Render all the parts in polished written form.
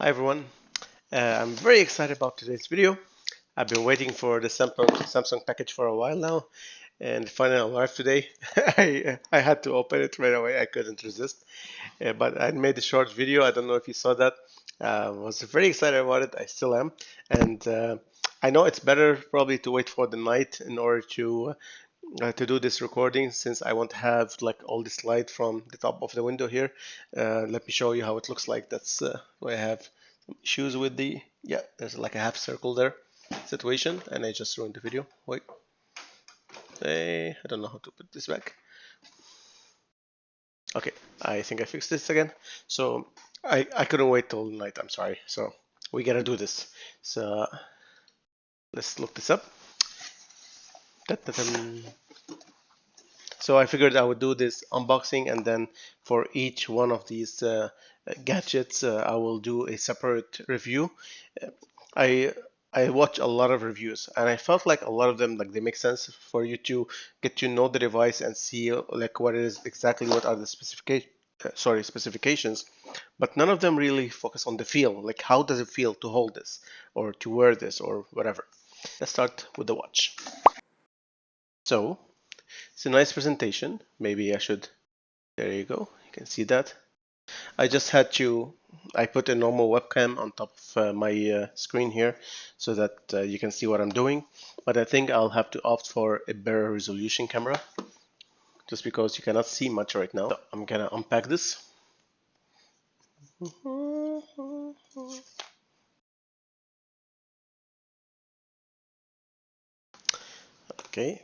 Hi everyone, I'm very excited about today's video. I've been waiting for the Samsung package for a while now, and it finally arrived today. I had to open it right away. I couldn't resist. But I made a short video. I don't know if you saw that. Was very excited about it. I still am, and I know it's better probably to wait for the night in order to do this recording, since I won't have like all this light from the top of the window here. Let me show you how it looks like. That's why I have some issues with the, yeah, there's like a half circle there situation, and I just ruined the video. Wait, I don't know how to put this back. Okay, I think I fixed this again. So I couldn't wait till night. I'm sorry. So we gotta do this. So let's look this up. Ta-ta-dum. So I figured I would do this unboxing, and then for each one of these gadgets, I will do a separate review. I I watch a lot of reviews, and I felt like a lot of them, like, they make sense for you to get to know the device and see like what it is exactly, what are the specifications, but none of them really focus on the feel. Like, how does it feel to hold this or to wear this or whatever. Let's start with the watch. So it's a nice presentation. Maybe I should. There you go. You can see that. I just had to. I put a normal webcam on top of my screen here so that you can see what I'm doing. But I think I'll have to opt for a better resolution camera just because you cannot see much right now. So I'm gonna unpack this. Okay.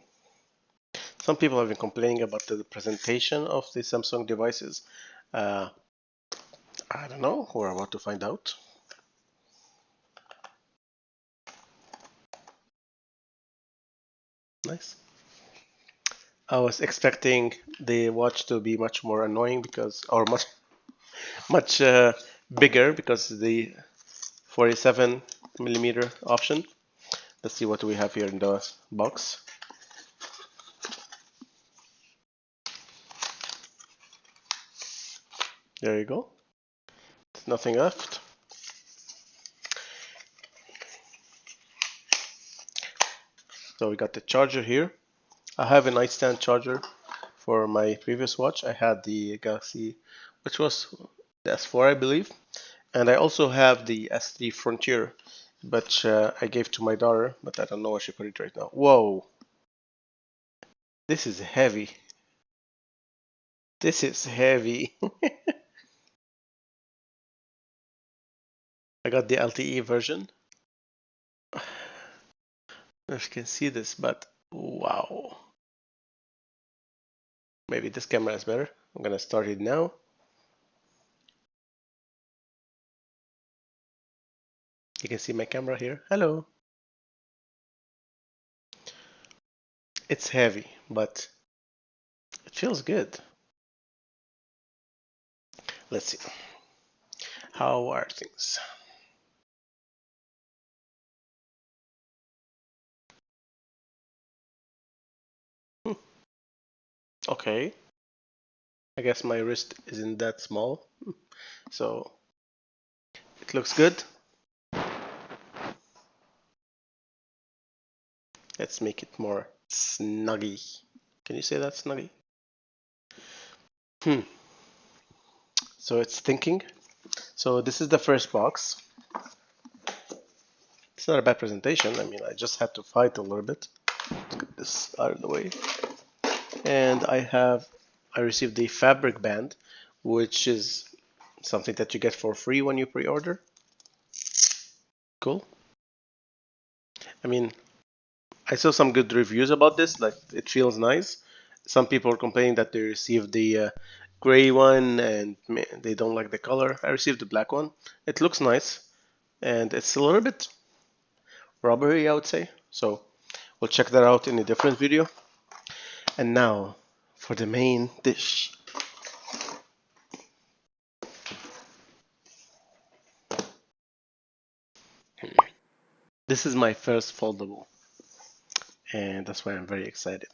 Some people have been complaining about the presentation of the Samsung devices. Uh, I don't know. We're about to find out. Nice. I was expecting the watch to be much more annoying because, or much bigger because the 47 millimeter option. Let's see what we have here in the box. There you go. There's nothing left. So we got the charger here. I have a nightstand charger for my previous watch. I had the Galaxy, which was the S4, I believe. And I also have the S3 Frontier, but I gave to my daughter, but I don't know where she put it right now. Whoa, this is heavy. This is heavy. I got the LTE version. I don't know if you can see this, but wow. Maybe this camera is better. I'm gonna start it now. You can see my camera here. Hello. It's heavy, but it feels good. Let's see. How are things? Hmm. Okay. I guess my wrist isn't that small, so it looks good. Let's make it more snuggy. Can you say that, snuggy? Hmm. So it's thinking. So this is the first box. It's not a bad presentation. I mean, I just had to fight a little bit. Let's get this out of the way. And I received the fabric band, which is something that you get for free when you pre-order. Cool. I mean, I saw some good reviews about this. Like, it feels nice. Some people are complaining that they received the gray one and they don't like the color. I received the black one. It looks nice, and it's a little bit rubbery, I would say. So we'll check that out in a different video. And now for the main dish. This is my first foldable, and that's why I'm very excited.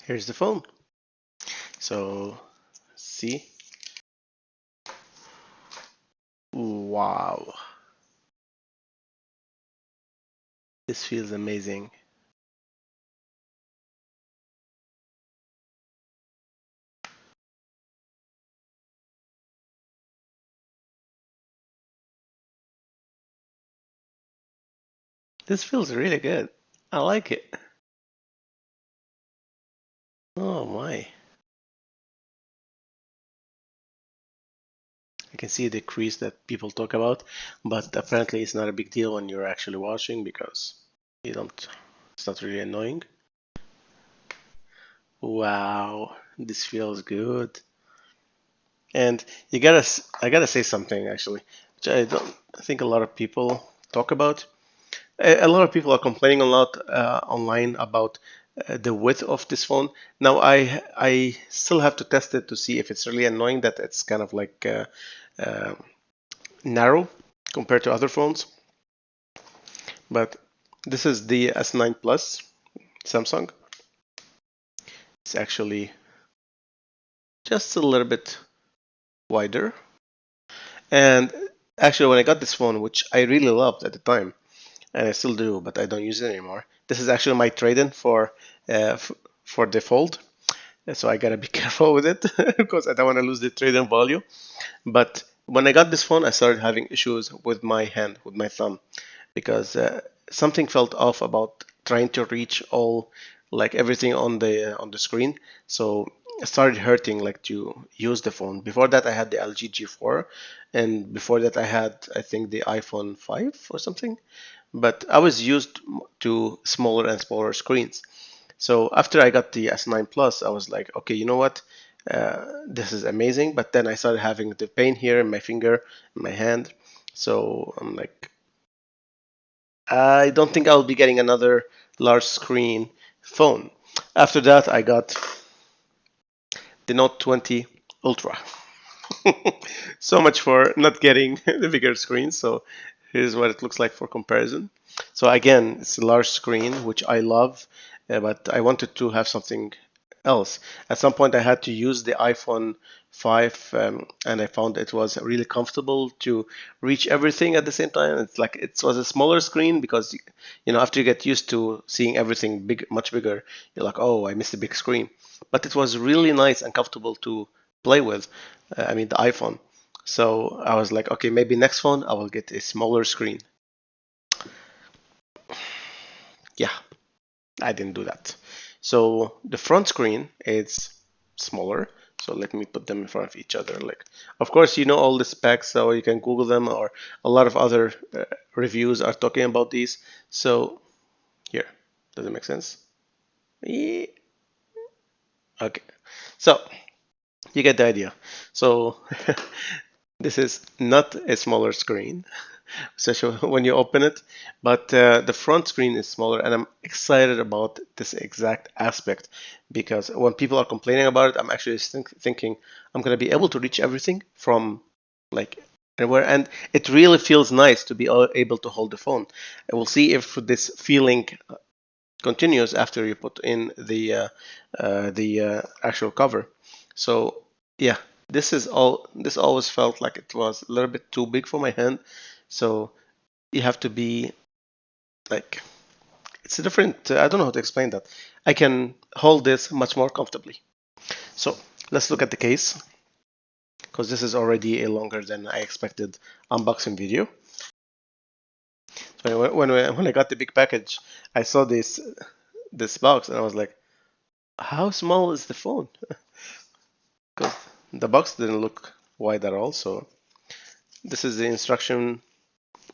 here's the phone. So see, wow, this feels amazing. This feels really good. I like it. Oh my. I can see the crease that people talk about, but apparently it's not a big deal when you're actually watching because you don't, it's not really annoying. Wow, this feels good. And I gotta say something actually, which I don't think a lot of people talk about. A lot of people are complaining a lot online about the width of this phone. Now I still have to test it to see if it's really annoying that it's kind of like uh, narrow compared to other phones. But this is the S9 Plus Samsung. It's actually just a little bit wider. And actually, when I got this phone, which I really loved at the time, and I still do, but I don't use it anymore. This is actually my trade-in for the Fold, so I gotta be careful with it because I don't want to lose the trade-in value. But when I got this phone, I started having issues with my hand, with my thumb, because something felt off about trying to reach all like everything on the screen. So it started hurting like to use the phone. Before that, I had the LG G4, and before that, I had I think the iPhone 5 or something. But I was used to smaller and smaller screens. So after I got the S9 Plus, I was like, okay, you know what? This is amazing. But then I started having the pain here in my finger, in my hand. So I'm like, I don't think I'll be getting another large screen phone. After that, I got the Note 20 Ultra. So much for not getting the bigger screen. So here's what it looks like for comparison. So again, it's a large screen, which I love, but I wanted to have something else. At some point, I had to use the iPhone 5, and I found it was really comfortable to reach everything at the same time. It's like it was a smaller screen because you know after you get used to seeing everything big, much bigger, you're like, oh, I missed a big screen. But it was really nice and comfortable to play with. I mean, the iPhone. So I was like, okay, maybe next phone I will get a smaller screen. Yeah, I didn't do that. So the front screen is smaller. So let me put them in front of each other. Like, of course, you know all the specs, so you can Google them, or a lot of other reviews are talking about these. So here, does it make sense? Yeah. Okay. So you get the idea. So this is not a smaller screen, especially when you open it. But the front screen is smaller, and I'm excited about this exact aspect because when people are complaining about it, I'm actually thinking I'm going to be able to reach everything from like anywhere, and it really feels nice to be able to hold the phone. And we'll see if this feeling continues after you put in the actual cover. So yeah, this is all. This always felt like it was a little bit too big for my hand. So you have to be like it's a different. I don't know how to explain that. I can hold this much more comfortably. So let's look at the case because this is already a longer than I expected unboxing video. So when I got the big package, I saw this box and I was like, how small is the phone? Because the box didn't look wide at all. So this is the instruction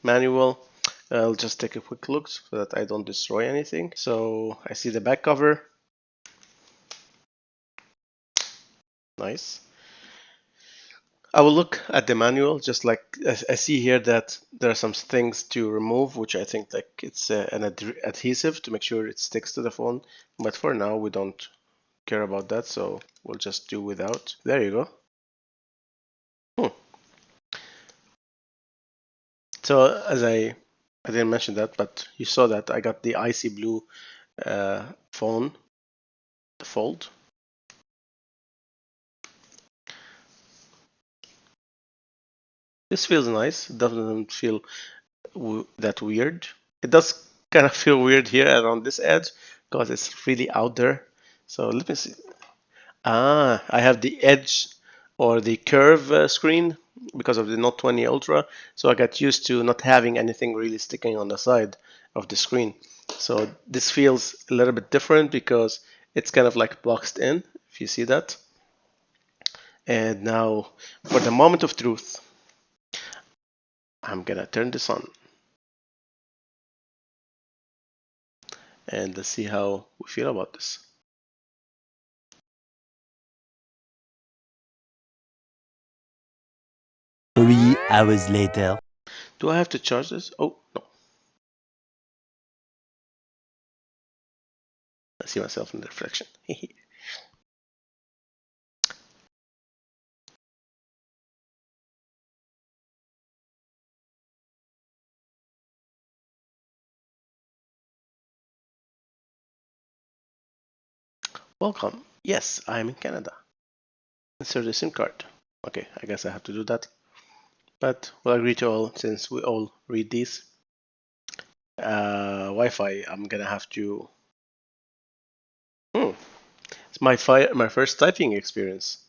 manual. I'll just take a quick look so that I don't destroy anything. So I see the back cover. Nice. I will look at the manual, just like I see here that there are some things to remove, which I think like it's an adhesive to make sure it sticks to the phone. But for now, we don't care about that, so we'll just do without. There you go. Hmm. So as I didn't mention that, but you saw that I got the icy blue phone. the fold. This feels nice. It doesn't feel that weird. It does kind of feel weird here around this edge because it's really out there. So let me see. Ah, I have the edge or the curve screen because of the Note 20 Ultra. So I got used to not having anything really sticking on the side of the screen. So this feels a little bit different because it's kind of like boxed in, if you see that. And now for the moment of truth, I'm gonna turn this on and let's see how we feel about this. 3 hours later. Do I have to charge this? Oh, no. I see myself in the reflection. Welcome. Yes, I'm in Canada. Insert a SIM card. Okay, I guess I have to do that. But we'll agree to all since we all read these. Wi-Fi, I'm gonna have to. It's my first typing experience.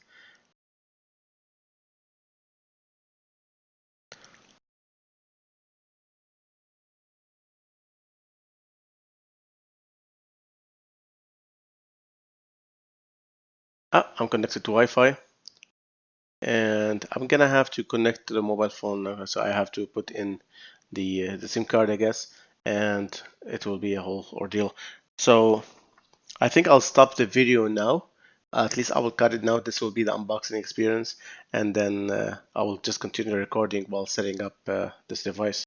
I'm connected to Wi-Fi, and I'm gonna have to connect to the mobile phone now. So I have to put in the SIM card, I guess, and it will be a whole ordeal. So I think I'll stop the video now. At least I will cut it now. This will be the unboxing experience, and then I will just continue recording while setting up this device.